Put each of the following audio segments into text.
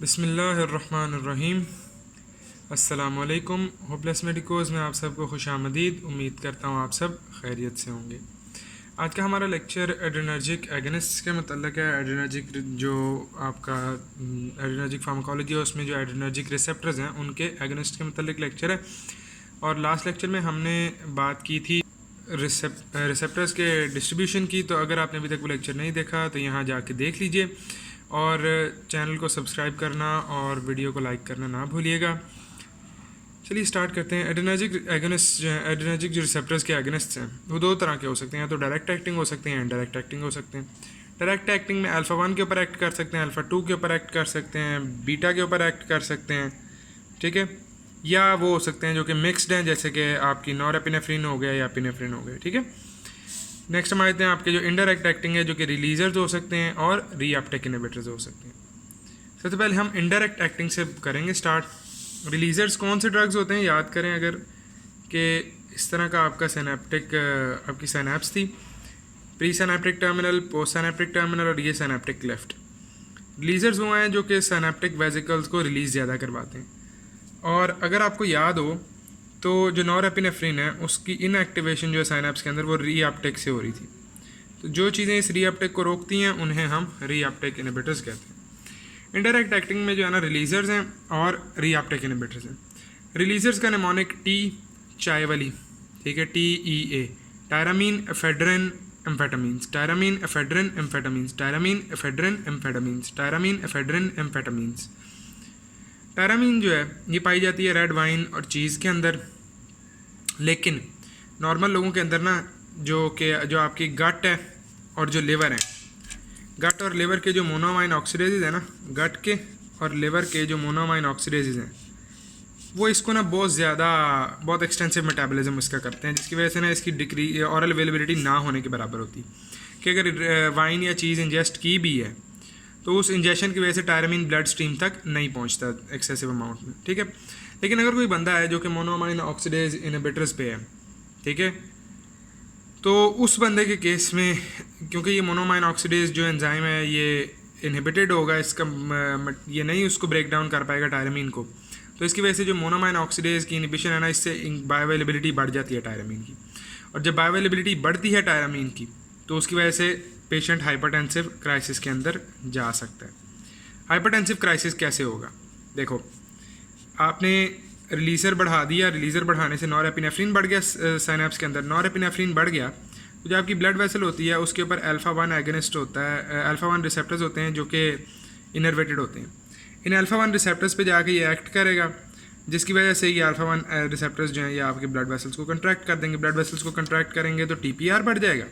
बिस्मिल्लाहिर्रहमानिर्रहीम। अस्सलामुअलैकुम। होपलेस मेडिकोज़ में आप सबको खुशामदीद। उम्मीद करता हूँ आप सब खैरियत से होंगे। आज का हमारा लेक्चर एड्रेनर्जिक एगनिस्ट के मतलब है। एड्रेनर्जिक जो आपका एड्रेनर्जिक फार्माकोलॉजी है उसमें जो एड्रेनर्जिक रिसेप्टर्स हैं उनके एगनिस्ट के मतलब लेक्चर है। और लास्ट लेक्चर में हमने बात की थी रिसेप्टर्स के डिस्ट्रीब्यूशन की। तो अगर आपने अभी तक वो लेक्चर नहीं देखा तो यहाँ जाके देख लीजिए और चैनल को सब्सक्राइब करना और वीडियो को लाइक करना ना भूलिएगा। चलिए स्टार्ट करते हैं। एड्रेनर्जिक जो रिसेप्टर्स के एगनिस्ट्स हैं वो दो तरह के हो सकते हैं, तो डायरेक्ट एक्टिंग हो सकते हैं, इनडायरेक्ट एक्टिंग हो सकते हैं। डायरेक्ट एक्टिंग में अल्फ़ा 1 के ऊपर एक्ट कर सकते हैं, अल्फ़ा 2 के ऊपर एक्ट कर सकते हैं, बीटा के ऊपर एक्ट कर सकते हैं, ठीक है। या वो हो सकते हैं जो कि मिक्सड हैं, जैसे कि आपकी नॉरएपिनेफ्रिन हो गया या एपिनेफ्रिन हो गया, ठीक है। नेक्स्ट हम आते हैं आपके जो इनडायरेक्ट एक्टिंग है, जो कि रिलीजर्स हो सकते हैं और रीअपटेक इनहिबिटर्स हो सकते हैं। सबसे पहले हम इनडायरेक्ट एक्टिंग से करेंगे स्टार्ट। रिलीजर्स कौन से ड्रग्स होते हैं याद करें अगर, कि इस तरह का आपका सिनेप्टिक आपकी सिनेप्स थी, pre synaptic terminal, post synaptic terminal और ये सिनेप्टिक लेफ्ट। रिलीजर्स वो हैं जो कि सिनेप्टिक वेसिकल्स को रिलीज़ ज़्यादा करवाते हैं। और अगर आपको याद हो तो जो नॉरएपिनेफ्रिन है उसकी इनएक्टिवेशन जो है साइनेप्स के अंदर वो रीअपटेक से हो रही थी। तो जो चीज़ें इस रीअपटेक को रोकती हैं उन्हें हम रीअपटेक इनहिबिटर्स कहते हैं। इनडायरेक्ट एक्टिंग में जो है ना रिलीजर्स हैं और रीअपटेक इनहिबिटर्स हैं। रिलीजर्स का निमोनिक टी चाय वाली, ठीक है, TEA, tyramine ephedrine amphetamines, tyramine ephedrine amphetamines, tyramine ephedrine amphetamines, tyramine ephedrine amphetamines. Tyramine जो है ये पाई जाती है रेड वाइन और चीज़ के अंदर, लेकिन नॉर्मल लोगों के अंदर ना जो आपकी गट है और जो लिवर है, गट और लिवर के जो मोनोअमाइन ऑक्सीडेजेज है ना, गट के और लिवर के जो मोनोअमाइन ऑक्सीडेजेज हैं वो इसको ना बहुत एक्सटेंसिव मेटाबॉलिज्म इसका करते हैं, जिसकी वजह से ना इसकी डिक्री ऑरल अवेलेबिलिटी ना होने के बराबर होती कि अगर वाइन या चीज़ इंजेस्ट की भी है तो उस इंजेक्शन की वजह से टायरामीन ब्लड स्ट्रीम तक नहीं पहुंचता एक्सेसिव अमाउंट में, ठीक है। लेकिन अगर कोई बंदा है जो कि मोनोअमाइन ऑक्सीडेज इनहिबिटर्स पे है, ठीक है, तो उस बंदे के केस में क्योंकि ये मोनोअमाइन ऑक्सीडेज जो एंजाइम है ये इनहिबिटेड होगा, इसका ये नहीं उसको ब्रेक डाउन कर पाएगा टायरामीन को, तो इसकी वजह से जो मोनोअमाइन ऑक्सीडेज की इनहिबिशन है ना, इससे बायोअवेलेबिलिटी बढ़ जाती है टायरामीन की। और जब बायोअवेलेबिलिटी बढ़ती है टायरामीन की तो उसकी वजह से पेशेंट हाइपरटेंसिव क्राइसिस के अंदर जा सकता है। हाइपरटेंसिव क्राइसिस कैसे होगा? देखो, आपने रिलीजर बढ़ा दिया, रिलीजर बढ़ाने से नॉरएपिनेफ्रिन बढ़ गया साइनेप्स के अंदर, नॉरएपिनेफ्रिन बढ़ गया तो जो आपकी ब्लड वेसल होती है उसके ऊपर अल्फ़ा 1 एगनिस्ट होता है, अल्फ़ा 1 रिसेप्टर्स होते हैं जो कि इनर्वेटेड होते हैं। इन अल्फ़ा 1 रिसेप्टर्स पे जाके ये एक्ट करेगा, जिसकी वजह से ये अल्फ़ा 1 रिसेप्टर्स जो हैं ये आपके ब्लड वेसल्स को कंट्रैक्ट कर देंगे। ब्लड वेसल्स को कंट्रैक्ट करेंगे तो TPR बढ़ जाएगा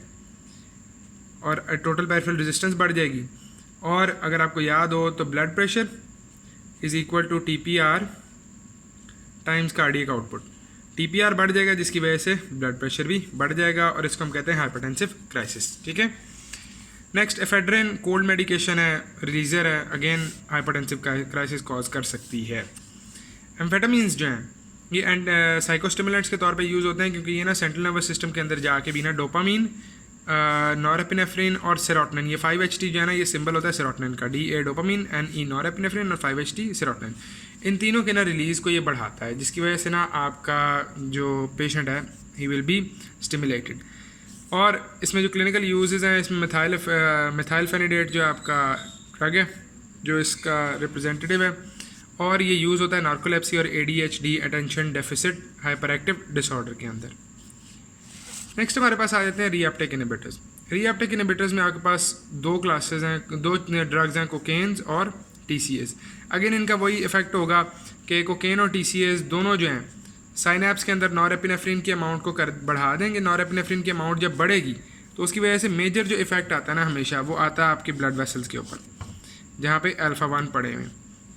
और टोटल पेरिफेरल रेजिस्टेंस बढ़ जाएगी। और अगर आपको याद हो तो blood pressure is equal to TPR times cardiac output. TPR बढ़ जाएगा जिसकी वजह से ब्लड प्रेशर भी बढ़ जाएगा और इसको हम कहते हैं हाइपरटेंसिव क्राइसिस, ठीक है। नेक्स्ट एफेड्रिन कोल्ड मेडिकेशन है, रिलीजर है, अगेन हाइपरटेंसिव क्राइसिस कॉज कर सकती है। एम्फेटामीन्स जो हैं ये एंड साइकोस्टिमुलेंट्स के तौर पे यूज़ होते हैं क्योंकि ये ना सेंट्रल नर्वस सिस्टम के अंदर जाके भी ना डोपामीन, नॉरएपिनेफ्रिन और सेरोटोनिन, ये 5HT जो है ना ये सिंबल होता है सेरोटोनिन का, DA डोपामीन, NE नॉरएपिनेफ्रिन और 5HT सेरोटोनिन, इन तीनों के ना रिलीज़ को ये बढ़ाता है, जिसकी वजह से ना आपका जो पेशेंट है ही विल बी स्टिमुलेटेड। और इसमें जो क्लिनिकल यूजेस हैं इसमें मिथाइलफेनिडेट जो आपका ड्रग है जो इसका रिप्रेजेंटेटिव है, और ये यूज़ होता है नार्कोलेप्सी और ADHD attention deficit hyper active disorder के अंदर। नेक्स्ट हमारे पास आ जाते हैं रीअपटेक इनहिबिटर्स। रीअपटेक इनहिबिटर्स में आपके पास दो क्लासेस हैं, दो ड्रग्स हैं, कोकेन्स और TCAs। अगेन इनका वही इफेक्ट होगा कि कोकेन और TCAs दोनों जो हैं साइनेप्स के अंदर नॉरएपिनेफ्रिन की अमाउंट को बढ़ा देंगे। नॉरएपिनेफ्रिन की अमाउंट जब बढ़ेगी तो उसकी वजह से मेजर जो इफेक्ट आता है ना हमेशा वो आता है आपके ब्लड वेसल्स के ऊपर, जहाँ पे अल्फ़ा 1 पड़े हुए हैं,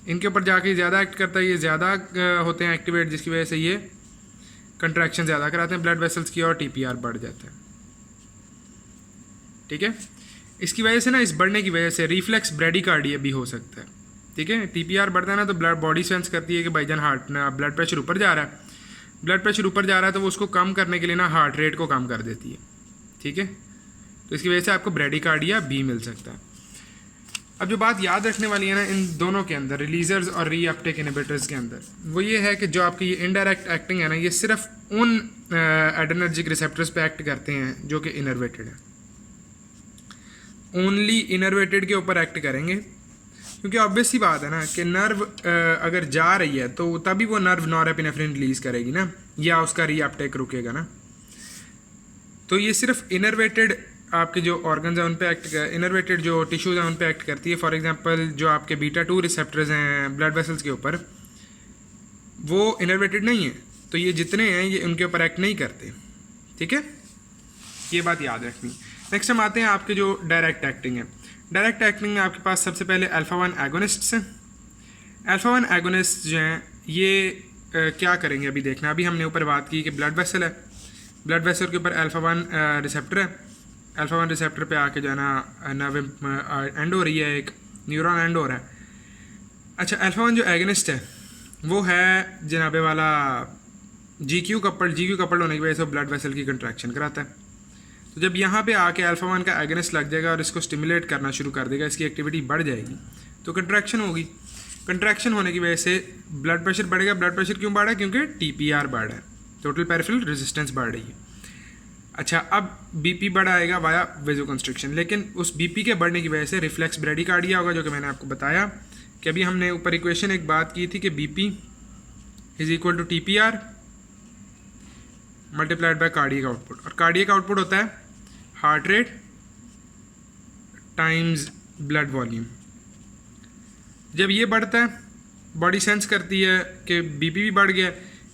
इनके ऊपर जाके ज़्यादा एक्ट करता है, ये ज़्यादा होते हैं एक्टिवेट, जिसकी वजह से ये कंट्रैक्शन ज़्यादा कराते हैं ब्लड वेसल्स की और TPR बढ़ जाता है, ठीक है। इसकी वजह से ना इस बढ़ने की वजह से रिफ्लेक्स ब्रेडिकार्डिया भी हो सकता है, ठीक है। TPR बढ़ता है ना तो ब्लड बॉडी सेंस करती है कि भाईजान हार्ट ना ब्लड प्रेशर ऊपर जा रहा है, ब्लड प्रेशर ऊपर जा रहा है तो वो उसको कम करने के लिए ना हार्ट रेट को कम कर देती है, ठीक है। तो इसकी वजह से आपको ब्रेडिकार्डिया भी मिल सकता है। अब जो बात याद रखने वाली है ना इन दोनों के अंदर, रिलीजर्स और रीअपटेक इनहिबिटर्स के अंदर, वो ये है कि जो आपकी ये इनडायरेक्ट एक्टिंग है ना, ये सिर्फ उन एड्रेनर्जिक रिसेप्टर्स पे एक्ट करते हैं जो कि इनर्वेटेड है, ओनली इनर्वेटेड के ऊपर एक्ट करेंगे। क्योंकि ऑब्वियस सी बात है ना कि नर्व अगर जा रही है तो तभी वो नर्व नॉरएपिनेफ्रिन रिलीज करेगी ना, या उसका रीअपटेक रुकेगा ना। तो ये सिर्फ इनर्वेटेड आपके जो ऑर्गन्स हैं उन पे एक्ट कर, इनर्वेटेड जो टिश्यूज़ हैं उन पे एक्ट करती है। फॉर एग्जांपल जो आपके बीटा 2 रिसेप्टर्स हैं ब्लड वेसल्स के ऊपर, वो इनर्वेटेड नहीं है, तो ये जितने हैं ये उनके ऊपर एक्ट नहीं करते। ठीक है, ये बात याद रखनी। नेक्स्ट हम आते हैं आपके जो डायरेक्ट एक्टिंग है। डायरेक्ट एक्टिंग में आपके पास सबसे पहले अल्फा 1 एगोनिस्ट्स हैं। अल्फा 1 एगोनिस्ट जो हैं ये क्या करेंगे अभी देखना। अभी हमने ऊपर बात की कि ब्लड वेसल है, ब्लड वेसल के ऊपर अल्फा 1 रिसेप्टर है। अल्फा 1 रिसेप्टर पे आके जो है ना नर्व एंड हो रही है, एक न्यूरॉन एंड हो रहा है। अच्छा, अल्फा 1 जो एगोनिस्ट है वो है जनाबे वाला GQ कपल्ड होने की वजह से ब्लड वेसल की कंट्रैक्शन कराता है। तो जब यहाँ पे आके अल्फा 1 का एगोनिस्ट लग जाएगा और इसको स्टिमुलेट करना शुरू कर देगा, इसकी एक्टिविटी बढ़ जाएगी, तो कंट्रैक्शन होगी। कंट्रैक्शन होने की वजह से ब्लड प्रेशर बढ़ेगा। ब्लड प्रेशर क्यों बढ़ा है? क्योंकि TPR बढ़ है, टोटल पेरिफेरल रेजिस्टेंस बढ़ रही है। अच्छा, अब BP बढ़ाएगा वाया वेजोकंस्ट्रिक्शन, लेकिन उस BP के बढ़ने की वजह से रिफ्लेक्स ब्रेडिकार्डिया होगा, जो कि मैंने आपको बताया कि अभी हमने ऊपर इक्वेशन एक बात की थी कि BP is equal to TPR multiplied by cardiac output, और कार्डियक आउटपुट होता है heart rate times blood volume. जब ये बढ़ता है बॉडी सेंस करती है कि BP भी बढ़ गया।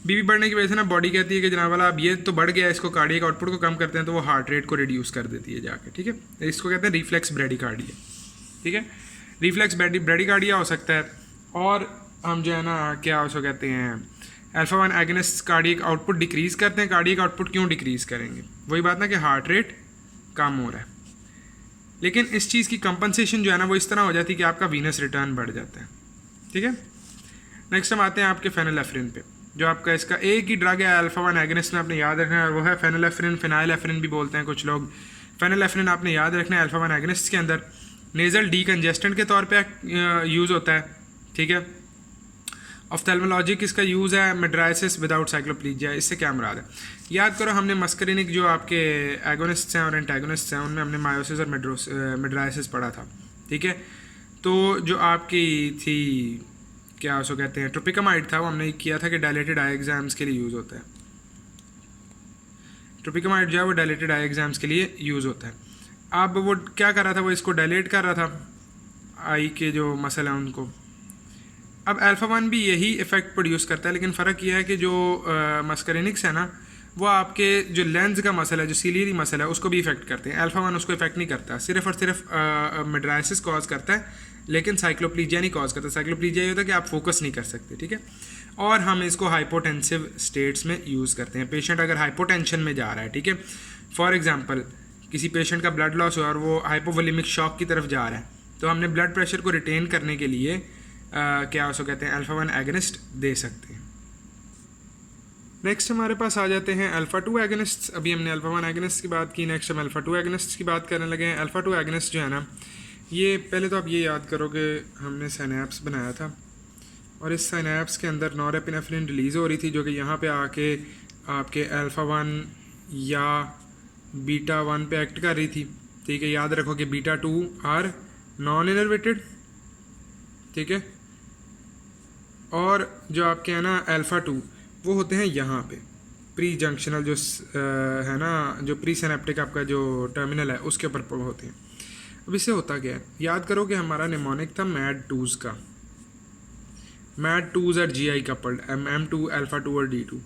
BP बढ़ने की वजह से ना बॉडी कहती है कि जनाब वाला अब ये तो बढ़ गया, इसको कार्डियक आउटपुट को कम करते हैं, तो वो हार्ट रेट को रिड्यूस कर देती है जाके। ठीक है, इसको कहते हैं रिफ्लेक्स ब्रेडिकार्डिया। ठीक है, रिफ्लेक्स ब्रेडिकार्डिया हो सकता है। और हम जो है ना क्या उसको कहते हैं alpha 1 agonist cardiac output decrease करते हैं। कार्डियक आउटपुट क्यों डिक्रीज करेंगे? वही बात ना कि हार्ट रेट कम हो रहा है। लेकिन इस चीज़ की कंपनसेशन जो है ना वो इस तरह हो जाती है कि आपका वीनस रिटर्न बढ़ जाता है। ठीक है, नेक्स्ट हम आते हैं आपके फेनिलेफ्रिन पे, जो आपका इसका एक ही ड्रग है अल्फा 1 एगोनिस्ट में, आपने याद रखना है, वो है फेनिलेफ्रिन। फिनाइलेफ्रिन भी बोलते हैं कुछ लोग। फेनिलेफ्रिन आपने याद रखना है अल्फा 1 एगोनिस्ट के अंदर नेजल डीकंजेस्टेंट के तौर पे यूज़ होता है। ठीक है, ऑफ्थेल्मोलॉजिक इसका यूज़ है मेड्राइसिस विदाउट साइक्लोप्लीजिया। इससे क्या मुराद है? याद करो, हमने मस्करिनिक जो आपके एगोनिस्ट्स हैं और एंटागोनिस्ट्स हैं उनमें हमने मायोसिस और मेड्राइसिस पढ़ा था। ठीक है, तो जो आपकी थी क्या उसको कहते हैं ट्रोपिकामाइड था, वो हमने किया था कि डायलेटेड आई एग्जाम्स के लिए यूज़ होता है। ट्रोपिकामाइड जो है वो डायलेटेड आई एग्जाम्स के लिए यूज़ होता है। अब वो क्या कर रहा था, वो इसको डायलेट कर रहा था आई के जो मसल हैं उनको। अब अल्फा 1 भी यही इफेक्ट प्रोड्यूस करता है, लेकिन फ़र्क यह है कि जो मस्करिनिक्स है ना वो आपके जो लेंस का मसल है, जो सीलियरी मसल है, उसको भी इफेक्ट करते हैं। अल्फा 1 उसको इफेक्ट नहीं करता, सिर्फ और सिर्फ मेड्राइसिस कॉज करता है, लेकिन साइक्लोप्लीजिया नहीं कॉज करता। साइक्लोप्लीजिया ये होता है कि आप फोकस नहीं कर सकते। ठीक है, और हम इसको हाइपोटेंसिव स्टेट्स में यूज़ करते हैं। पेशेंट अगर हाइपोटेंशन में जा रहा है, ठीक है, फॉर एग्जांपल किसी पेशेंट का ब्लड लॉस हुआ और वो हाइपोवोलेमिक शॉक की तरफ जा रहा है, तो हमने ब्लड प्रेशर को रिटेन करने के लिए क्या उसको कहते हैं अल्फा 1 एगोनिस्ट दे सकते हैं। नेक्स्ट हमारे पास आ जाते हैं अल्फा 2 एगोनिस्ट्स। अभी हमने अल्फा 1 एगोनिस्ट की बात की, नेक्स्ट हम अल्फा 2 एगोनिस्ट की बात करने लगे हैं। अल्फा 2 एगोनिस्ट जो है ना, ये पहले तो आप ये याद करो कि हमने सिनैप्स बनाया था और इस सिनैप्स के अंदर नॉरएपिनेफ्रिन रिलीज़ हो रही थी, जो कि यहाँ पे आके आपके अल्फा 1 या बीटा 1 पे एक्ट कर रही थी। ठीक है, याद रखो कि बीटा 2 आर नॉन इनर्वेटेड। ठीक है, और जो आपके है ना अल्फा 2 वो होते हैं यहाँ पे प्री जंक्शनल जो है ना, जो प्री सिनेप्टिक आपका जो टर्मिनल है उसके ऊपर होते हैं। अब इससे होता क्या है, याद करो कि हमारा निमोनिक था MAD2s का। MAD2s are GI coupled, M2 alpha 2 और D2।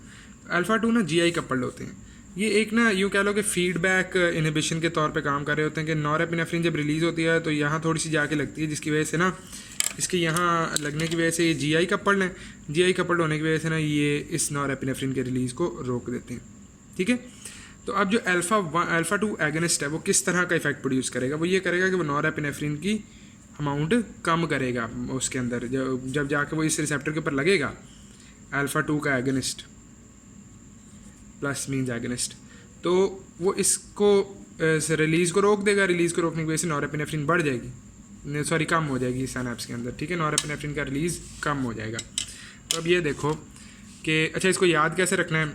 अल्फा 2 ना GI कपल्ड होते हैं। ये एक ना यूँ कह लो कि फीडबैक इनहिबिशन के तौर पे काम कर रहे होते हैं कि नॉरएपिनेफ्रिन जब रिलीज़ होती है तो यहाँ थोड़ी सी जाके लगती है, जिसकी वजह से ना इसके यहाँ लगने की वजह से ये GI कपल्ड है। GI कपल्ड होने की वजह से ना ये इस नॉरएपिनेफ्रिन के रिलीज़ को रोक देते हैं। ठीक है, तो अब जो अल्फा 2 एगोनिस्ट है वो किस तरह का इफेक्ट प्रोड्यूस करेगा? वो ये करेगा कि वो नॉरएपिनेफ्रिन की अमाउंट कम करेगा उसके अंदर। जब जाके वो इस रिसेप्टर के ऊपर लगेगा अल्फा 2 का एगोनिस्ट प्लस मीन्स एगोनिस्ट, तो वो इसको रिलीज़ को रोक देगा। रिलीज़ को रोकने की वजह से नॉरएपिनेफ्रिन बढ़ जाएगी। सॉरी कम हो जाएगी सिनैप्स के अंदर, ठीक है, नॉरेपिनेफ्रिन का रिलीज़ कम हो जाएगा। तो अब ये देखो कि अच्छा इसको याद कैसे रखना है।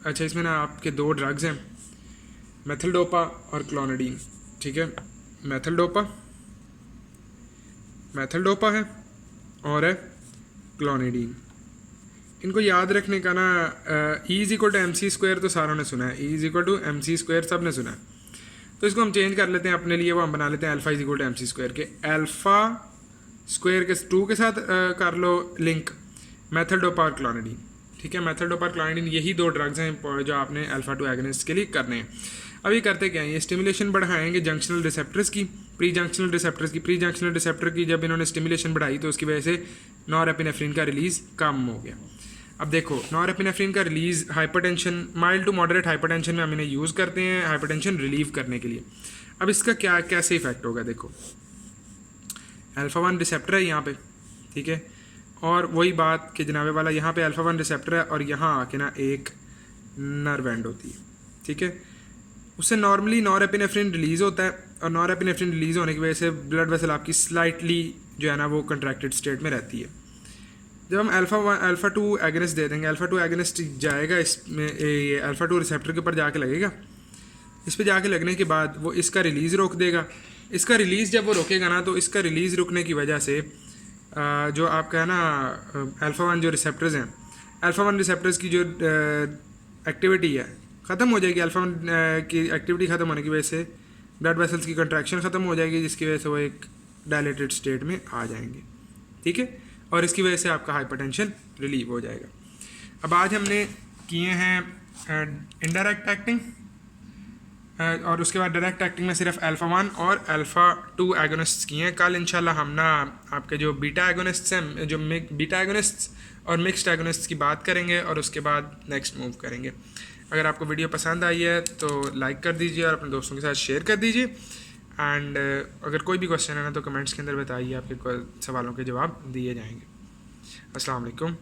अच्छा इसमें ना आपके 2 ड्रग्स हैं, मेथिलडोपा और क्लोनिडीन, ठीक है। मेथिलडोपा है और है क्लोनिडीन। इनको याद रखने का ना E=mc² तो सारों ने सुना है, E=mc² सब ने सुना है। तो इसको हम चेंज कर लेते हैं अपने लिए, वो हम बना लेते हैं α=mc² के अल्फ़ा स्क्वायर के 2 के साथ कर लो लिंक मेथिलडोपा और क्लोनिडीन, ठीक है। मेथिलडोपा और क्लोनिडीन यही 2 ड्रग्स हैं जो आपने α2 एगोनिस्ट के लिए करने हैं। अब ये करते क्या है, ये स्टिमुलेशन बढ़ाएंगे जंक्शनल रिसेप्टर्स की, प्री जंक्शनल रिसेप्टर की जब इन्होंने स्टिमुलेशन बढ़ाई तो उसकी वजह से नॉरेपिनेफ्रिन का रिलीज़ कम हो गया। अब देखो नॉरेपिनेफ्रिन का release hypertension, mild to moderate hypertension में हम इन्हें यूज़ करते हैं हाइपरटेंशन रिलीव करने के लिए। अब इसका क्या कैसे इफेक्ट होगा, देखो α1 रिसेप्टर है यहाँ पे, ठीक है, और वही बात कि जनाबे वाला यहाँ पे α1 रिसेप्टर है और यहाँ आके ना एक नर्व एंड होती है, ठीक है। उससे नॉर्मली नॉरेपिनेफ्रिन रिलीज़ होता है और नॉरेपिनेफ्रिन रिलीज़ होने की वजह से ब्लड वेसल आपकी स्लाइटली जो है ना वो कंट्रैक्टेड स्टेट में रहती है। जब हम α2 एगोनिस्ट दे देंगे, α2 एगोनिस्ट जाएगा इसमें, ये α2 रिसेप्टर के ऊपर जाके लगेगा, इस पे जाके लगने के बाद वो इसका रिलीज़ रोक देगा। इसका रिलीज़ जब वो रोकेगा ना तो इसका रिलीज़ रुकने की वजह से जो आपका है ना α1 जो रिसेप्टर्स हैं, α1 रिसेप्टर्स की जो एक्टिविटी है ख़त्म हो जाएगी। α1 की एक्टिविटी ख़त्म होने की वजह से ब्लड वेसल्स की कंट्रैक्शन ख़त्म हो जाएगी, जिसकी वजह से वो एक डायलेटेड स्टेट में आ जाएंगे, ठीक है, और इसकी वजह से आपका हाइपरटेंशन रिलीव हो जाएगा। अब आज हमने किए हैं इनडायरेक्ट एक्टिंग और उसके बाद डायरेक्ट एक्टिंग में सिर्फ α1 और α2 एगोनिस्ट्स किए हैं। कल इंशाल्लाह हम ना आपके जो बीटा एगोनिस्ट्स हैं, जो बीटा एगोनिस्ट्स और मिक्स्ड एगोनिस्ट्स की बात करेंगे और उसके बाद नेक्स्ट मूव करेंगे। अगर आपको वीडियो पसंद आई है तो लाइक कर दीजिए और अपने दोस्तों के साथ शेयर कर दीजिए। एंड अगर कोई भी क्वेश्चन है ना तो कमेंट्स के अंदर बताइए, आपके सवालों के जवाब दिए जाएंगे। अस्सलाम वालेकुम।